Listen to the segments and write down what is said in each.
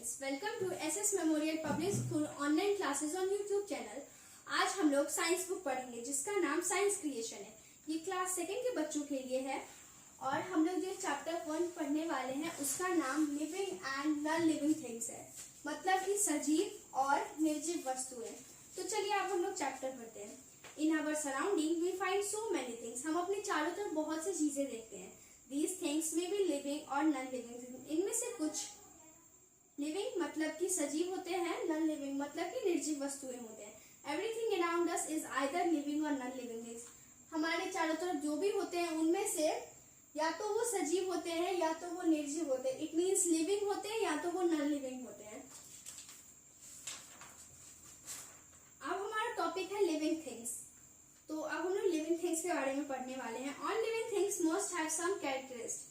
Students, welcome to SS memorial public school online classes on YouTube channel. आज हम लोग science book पढ़ेंगे जिसका नाम साइंस क्रिएशन है। ये क्लास सेकेंड के बच्चों के लिए है और हम लोग जो चैप्टर 1 पढ़ने वाले हैं उसका नाम living and non living things है, मतलब कि सजीव और निर्जीव वस्तुएं। तो चलिए अब हम लोग चैप्टर पढ़ते हैं। In our surrounding we find so many things. हम अपने चारों तरफ बहुत सी चीजें देखते हैं। These things may be living और नॉन लिविंग। इनमें से कुछ लिविंग मतलब कि सजीव होते हैं, नॉन लिविंग मतलब कि निर्जीव वस्तुएं होते हैं। Everything around us is either living और नॉन लिविंग थिंग्स। हमारे चारों तरफ जो भी होते हैं उनमें से या तो वो सजीव होते हैं या तो वो निर्जीव होते हैं। इट मीन्स लिविंग होते हैं या तो वो नॉन लिविंग होते हैं। अब हमारा टॉपिक है लिविंग थिंग्स। तो अब हम लोग लिविंग थिंग्स के बारे में पढ़ने वाले हैं। All living things must have some characteristics.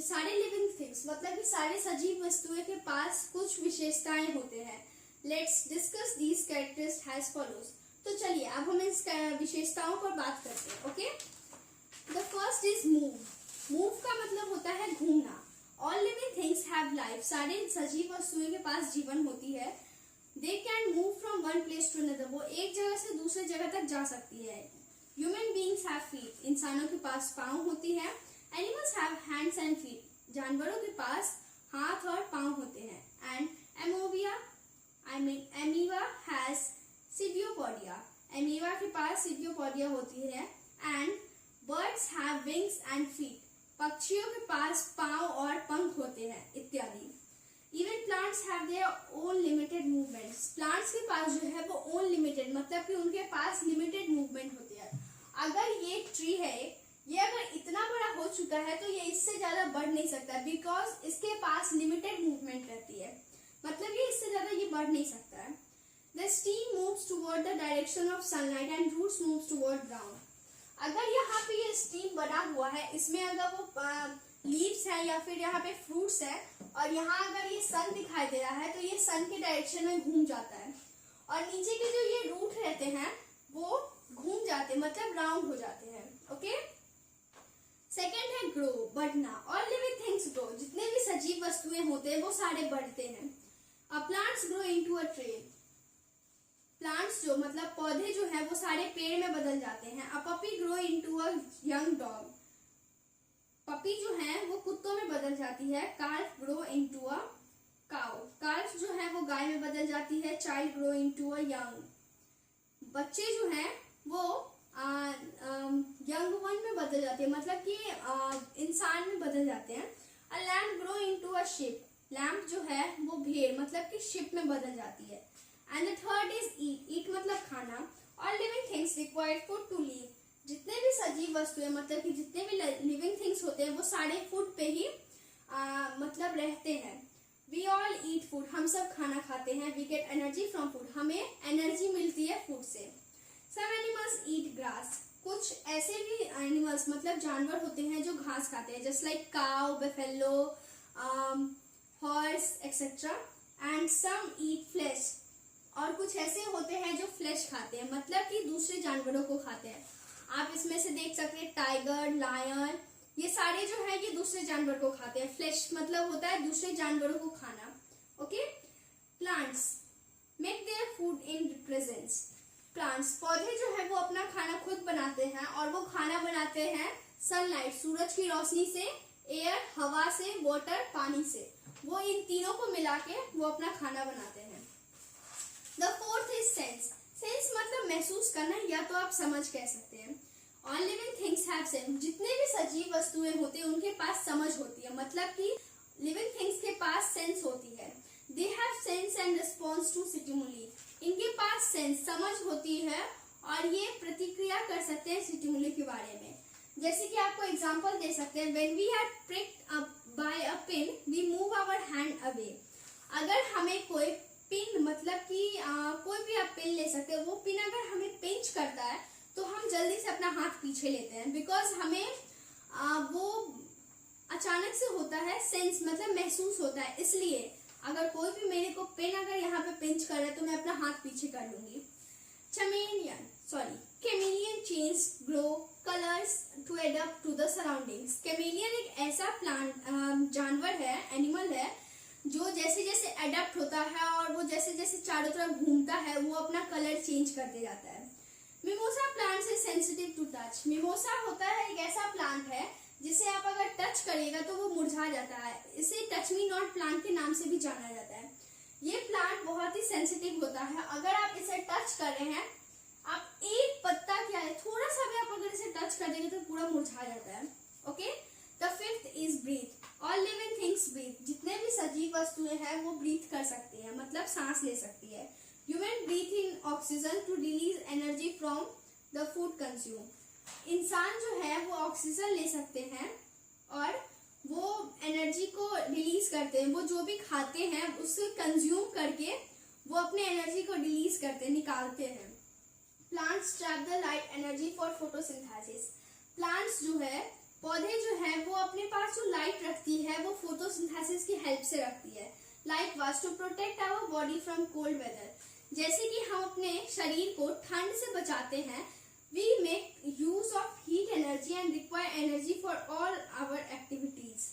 सारे लिविंग थिंग्स मतलब कि सारे सजीव वस्तुएं के पास कुछ विशेषताएं होते हैं। Let's discuss these characteristics as follows. तो चलिए अब हम इस विशेषताओं पर बात करते हैं। Okay, the first is move. Move का मतलब होता है घूमना। All living things have life. सारे सजीव वस्तुएं के पास जीवन होती है। They can move from one place to another. वो एक जगह से दूसरे जगह तक जा सकती है। Human beings have feet. इंसानों के पास पाँव होती है। Animals have hands and feet. जानवरों के पास हाथ और पाँव होते हैं। And amoeba has pseudopodia. Amoeba के पास सिडियोपोडिया होती है। And birds have wings and feet. पक्षियों के पास पाँव और पंख होते हैं इत्यादि। Even plants have their own limited movements. Plants के पास जो है वो ओन लिमिटेड मतलब कि उनके पास लिमिटेड मूवमेंट होती है। अगर ये ट्री है, ये अगर इतना बड़ा हो चुका है तो ये इससे ज्यादा बढ़ नहीं सकता, बिकॉज इसके पास लिमिटेड मूवमेंट रहती है। मतलब ये इससे ज्यादा ये बढ़ नहीं सकता है। The stem moves toward the direction of sunlight and roots moves toward ground. अगर यहाँ पे ये स्टीम बना हुआ है, इसमें अगर वो लीव्स है या फिर यहाँ पे फ्रूट्स है और यहाँ अगर ये सन दिखाई दे रहा है तो ये सन के डायरेक्शन में घूम जाता है और नीचे के जो ये रूट रहते हैं वो घूम जाते हैं, मतलब राउंड हो जाते हैं। ओके, सेकेंड है ग्रो, बढ़ना। All living things grow. जितने भी सजीव वस्तुएं होते हैं वो सारे बढ़ते हैं। Plants grow into a tree. Plants जो मतलब पौधे जो है वो सारे पेड़ में बदल जाते हैं। A puppy grow into a young dog. Puppy जो है वो कुत्तों में बदल जाती है। कार्फ ग्रो इनटू अ काउ। कार्फ जो है वो गाय में बदल जाती है। Child grow into a young. बच्चे जो है वो यंग वन में बदल जाते हैं, मतलब कि इंसान में बदल जाते हैं। अ lamp grow into a ship. Lamp जो है वो भेड़ मतलब कि शिप में बदल जाती है। And the third is eat. Eat मतलब खाना। All living things require food to live. जितने भी सजीव वस्तुएं मतलब कि जितने भी लिविंग थिंग्स होते हैं वो सारे फूड पे ही मतलब रहते हैं। We all eat food. हम सब खाना खाते हैं। We get energy from food. हमें एनर्जी मिलती है फूड से। Some animals eat grass. कुछ ऐसे भी एनिमल्स मतलब जानवर होते हैं जो घास खाते हैं, just like cow, buffalo, horse etcetera. And some eat flesh. और कुछ ऐसे होते हैं जो फ्लेश खाते हैं, मतलब कि दूसरे जानवरों को खाते हैं। आप इसमें से देख सकते हैं टाइगर, लायन, ये सारे जो है ये दूसरे जानवर को खाते हैं। फ्लेश मतलब होता है दूसरे जानवरों को खाना। Okay, plants make their food in presence. Plants पौधे जो है वो अपना खाना खुद बनाते हैं और वो खाना बनाते हैं सनलाइट, सूरज की रोशनी से, एयर हवा से, वाटर पानी से। वो इन तीनों को मिला के वो अपना खाना बनाते हैं। The fourth is sense. Sense मतलब महसूस करना या तो आप समझ कह सकते हैं। All living things have sense. जितने भी सजीव वस्तुएं होती हैं उनके पास समझ होती है, मतलब कि लिविंग थिंग्स के पास सेंस होती है। They have sense and response to stimuli. इनके पास सेंस समझ होती है और ये प्रतिक्रिया कर सकते हैं स्टिमुली के बारे में। जैसे कि आपको एग्जांपल दे सकते हैं, when we are pricked up by a pin we move our hand away. अगर हमें कोई पिन मतलब कि कोई भी आप पिन ले सकते हैं, वो पिन अगर हमें पिंच करता है तो हम जल्दी से अपना हाथ पीछे लेते हैं, बिकॉज हमें वो अचानक से होता है, सेंस मतलब महसूस होता है। इसलिए अगर कोई भी मेरे को पेन अगर यहाँ पे पिंच कर रहा है तो मैं अपना हाथ पीछे कर लूंगी। Chameleon change grow colours to adapt to the surroundings. Chameleon एक ऐसा प्लांट जानवर है, एनिमल है, जो जैसे जैसे अडेप्ट होता है और वो जैसे जैसे चारों तरफ घूमता है वो अपना कलर चेंज करते जाता है। Mimosa plant is sensitive to touch. Mimosa होता है एक ऐसा प्लांट है जिसे आप अगर टच करिएगा तो वो मुरझा जाता है। इसे टच मी नॉट प्लांट के नाम से भी जाना जाता है। ये प्लांट बहुत ही सेंसिटिव होता है। अगर आप इसे टच कर रहे हैं, आप एक पत्ता क्या है थोड़ा सा भी आप अगर इसे टच कर देंगे तो पूरा मुरझा जाता है। Okay, the fifth is breath. All living things breathe. जितने भी सजीव वस्तुएं हैं वो ब्रीथ कर सकती है, मतलब सांस ले सकती है। Human breathe in oxygen to release energy from the food consume. इंसान जो है वो ऑक्सीजन ले सकते हैं और वो एनर्जी को रिलीज करते हैं। वो जो भी खाते हैं उससे कंज्यूम करके वो अपने एनर्जी को रिलीज करते हैं, निकालते हैं। Plants trap the light energy for photosynthesis. Plants जो है, पौधे जो है वो अपने पास जो लाइट रखती है वो फोटोसिंथेसिस की हेल्प से रखती है। Like was to protect our body from cold weather. जैसे कि हम अपने शरीर को ठंड से बचाते हैं, we make use of heat energy and require energy for all our activities।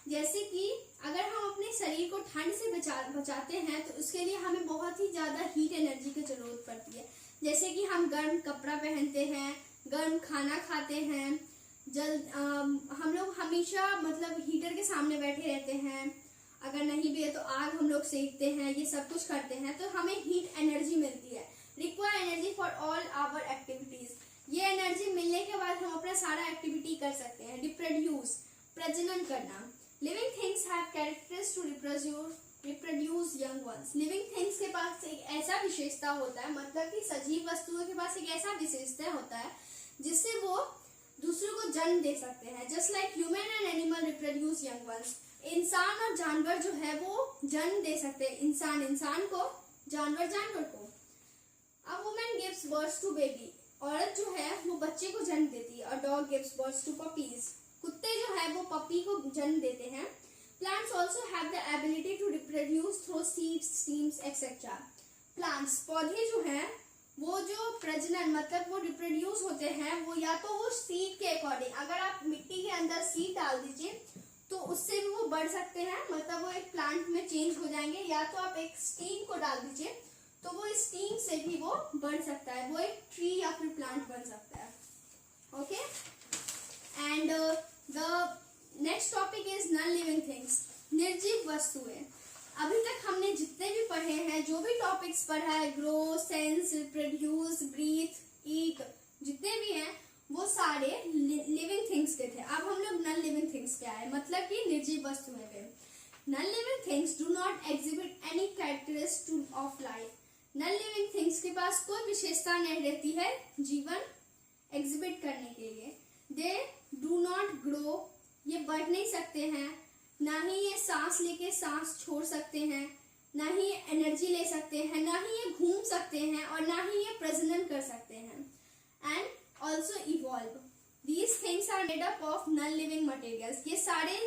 जैसे कि अगर हम अपने शरीर को ठंड से बचाते हैं तो उसके लिए हमें बहुत ही ज्यादा हीट एनर्जी की जरूरत पड़ती है। जैसे कि हम गर्म कपड़ा पहनते हैं, गर्म खाना खाते हैं, हम लोग हमेशा मतलब हीटर के सामने बैठे रहते हैं, अगर नहीं भी है तो आग हम लोग सेकते हैं, ये सब कुछ करते हैं तो हमें हीट एनर्जी मिलती है। Require energy for all our activities. ये एनर्जी मिलने के बाद हम अपना सारा एक्टिविटी कर सकते हैं। रिप्रोड्यूस, प्रजनन करना। Living things have characters to reproduce young ones. Living things के पास एक ऐसा विशेषता होता है, मतलब कि सजीव वस्तुओं के पास एक ऐसा विशेषता होता है जिससे वो दूसरों को जन्म दे सकते हैं। Just like human and animal reproduce young once. इंसान और जानवर जो है वो जन्म दे सकते हैं। इंसान को, जानवर को। A woman gives birth to baby। औरत जो है वो बच्चे को जन्म देती है। और dog gives birth to puppies। कुत्ते जो है वो पपी को जन्म देते हैं। Plants also have the ability to reproduce through seeds, stems, etc। Plants, पौधे जो हैं वो जो प्रजनन मतलब वो रिप्रोड्यूस होते हैं, वो या तो वो सीड के अकॉर्डिंग, अगर आप मिट्टी के अंदर सीड डाल दीजिए तो उससे भी वो बढ़ सकते हैं, मतलब वो एक प्लांट में चेंज हो जाएंगे। या तो आप एक स्टीम को डाल दीजिए तो वो स्टीम से भी वो बढ़ सकता है, वो एक ट्री या फिर प्लांट बन सकता है। Okay, and the next topic is non living things. निर्जीव वस्तुएं। अभी तक हमने जितने भी पढ़े हैं, जो भी टॉपिक्स पढ़ा है, ग्रो, सेंस, रिप्रोड्यूस, ब्रीथ, ईट, जितने भी हैं वो सारे लिविंग थिंग्स के थे। अब हम लोग नॉन लिविंग थिंग्स पे आए, मतलब कि निर्जीव वस्तुएं पे। Non living things do not exhibit any characteristic of life. Non living things के पास कोई विशेषता नहीं रहती है जीवन एग्जिबिट करने के लिए। दे डू नॉट ग्रो, ये बढ़ नहीं सकते हैं, ना ही ये सांस लेके सांस छोड़ सकते हैं, ना ही ये एनर्जी ले सकते हैं, ना ही ये घूम सकते हैं, और ना ही ये प्रजनन कर सकते हैं। And also evolve. These things are made up of non living materials. ये सारे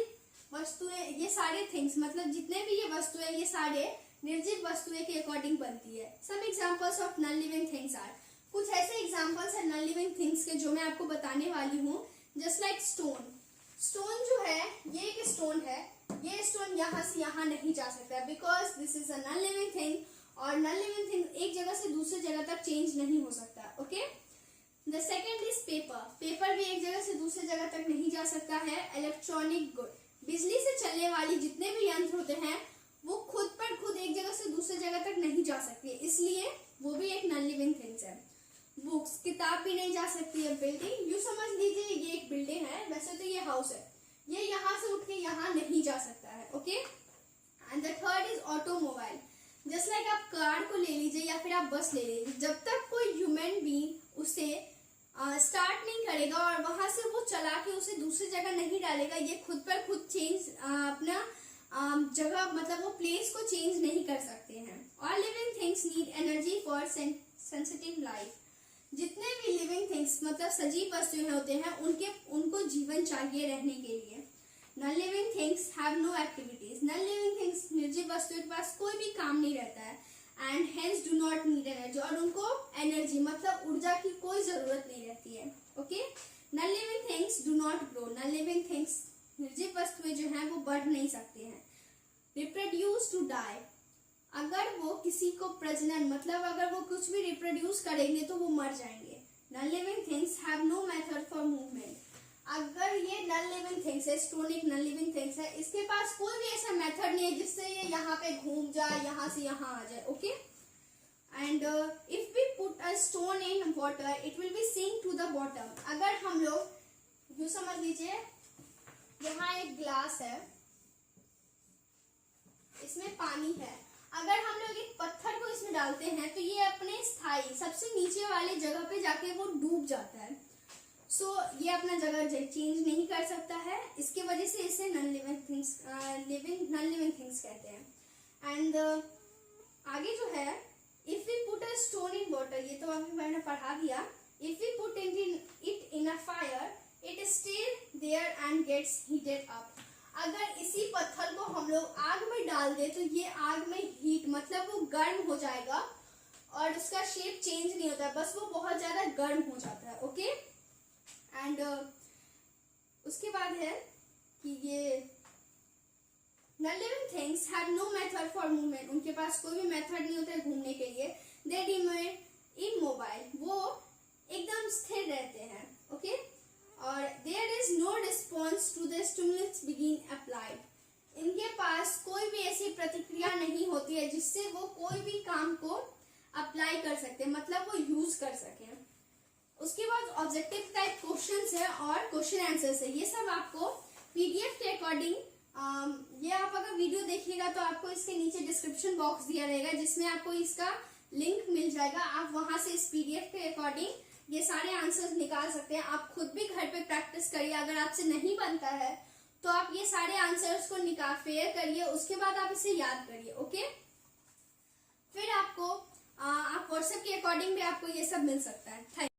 वस्तुएं, ये सारे थिंग्स मतलब जितने भी ये वस्तुएं, ये सारे निर्जीव वस्तुएं के अकॉर्डिंग बनती है। Some examples of non living things are, कुछ ऐसे एग्जांपल्स है नॉन लिविंग थिंग्स के जो मैं आपको बताने वाली हूँ। Just like stone. स्टोन जो है ये एक स्टोन है, ये स्टोन यहाँ से यहाँ नहीं जा सकता है because this is a non living thing, और नॉन लिविंग थिंग एक जगह से दूसरी जगह तक चेंज नहीं हो सकता। Okay, the second is paper. Paper भी एक जगह से दूसरी जगह तक नहीं जा सकता है। इलेक्ट्रॉनिक गुड, बिजली से चलने वाली जितने भी यंत्र होते हैं वो खुद पर खुद एक जगह से दूसरी जगह तक नहीं जा सकती है, इसलिए वो भी एक नॉन लिविंग थिंग्स है। बुक्स, किताब भी नहीं जा सकती है। बिल्डिंग, यू समझ लीजिए ये एक बिल्डिंग है, वैसे तो ये हाउस है, ये यहाँ से उठ के यहाँ नहीं जा सकता है। Okay, and the third is automobile. Just like आप कार को ले लीजिए या फिर आप बस ले लीजिए, जब तक कोई ह्यूमन बीइंग उसे स्टार्ट नहीं करेगा और वहां से वो चला के उसे दूसरी जगह नहीं डालेगा, ये खुद पर खुद चेंज अपना जगह मतलब वो प्लेस को चेंज नहीं कर सकते हैं। All living things need energy for sensitive life. जितने भी लिविंग थिंग्स मतलब सजीव वस्तुएं होते हैं उनको जीवन चाहिए रहने के लिए। Non living things have no activities. Non living things निर्जीव वस्तुओं के पास कोई भी काम नहीं रहता है। And hence do not need energy, और उनको एनर्जी मतलब ऊर्जा की कोई जरूरत नहीं रहती है। Okay, non living things do not grow. Non living things निर्जीव वस्तुएं जो हैं वो बढ़ नहीं सकती हैं। रिप्रोड्यूस टू डाई, अगर वो किसी को प्रजनन मतलब अगर वो कुछ भी रिप्रोड्यूस करेंगे तो वो मर जाएंगे। Non living things have no method for movement, अगर ये नॉन लिविंग थिंग्स है, स्टोनिक नॉन लिविंग थिंग्स है, इसके पास कोई भी ऐसा मेथड नहीं है जिससे ये यहाँ पे घूम जाए, यहाँ से यहाँ आ जाए। Okay, and if we put a stone in water it will be sink to the bottom, अगर हम लोग यूं समझ लीजिए यहाँ एक ग्लास है, इसमें पानी है, अगर हम लोग एक पत्थर को इसमें डालते हैं तो ये अपने स्थायी सबसे नीचे वाले जगह पे जाके वो डूब जाता है। सो ये अपना जगह चेंज नहीं कर सकता है, इसके वजह से इसे नॉन लिविंग थिंग्स कहते हैं। एंड आगे जो है, if we put a stone in water, ये तो अभी मैंने पढ़ा दिया, if we put it in a fire it stay there and gets heated up, अगर इसी पत्थर को हम लोग आग में डाल दे तो ये आग में हीट मतलब वो गर्म हो जाएगा और उसका शेप चेंज नहीं होता है, बस वो बहुत ज्यादा गर्म हो जाता है। ओके, एंड उसके बाद है कि ये non living things have no method for movement, उनके पास कोई भी मेथड नहीं होता है घूमने के लिए। दे रिमेन इमोबाइल, वो एकदम स्थिर रहते हैं। ओके, और there is no response to the stimulus being applied, इनके पास कोई भी ऐसी प्रतिक्रिया नहीं होती है जिससे वो कोई भी काम को अप्लाई कर सकते हैं, मतलब वो यूज कर सके। उसके बाद ऑब्जेक्टिव टाइप क्वेश्चंस है और क्वेश्चन आंसर्स है, ये सब आपको पीडीएफ के अकॉर्डिंग ये आप अगर वीडियो देखिएगा तो आपको इसके नीचे डिस्क्रिप्शन बॉक्स दिया रहेगा जिसमें आपको इसका लिंक मिल जाएगा, आप वहां से इस पीडीएफ के अकॉर्डिंग ये सारे आंसर्स निकाल सकते हैं। आप खुद भी घर पे प्रैक्टिस करिए, अगर आपसे नहीं बनता है तो आप ये सारे आंसर्स को फेयर करिए, उसके बाद आप इसे याद करिए। ओके, फिर आपको आप व्हाट्सएप के अकॉर्डिंग भी आपको ये सब मिल सकता है।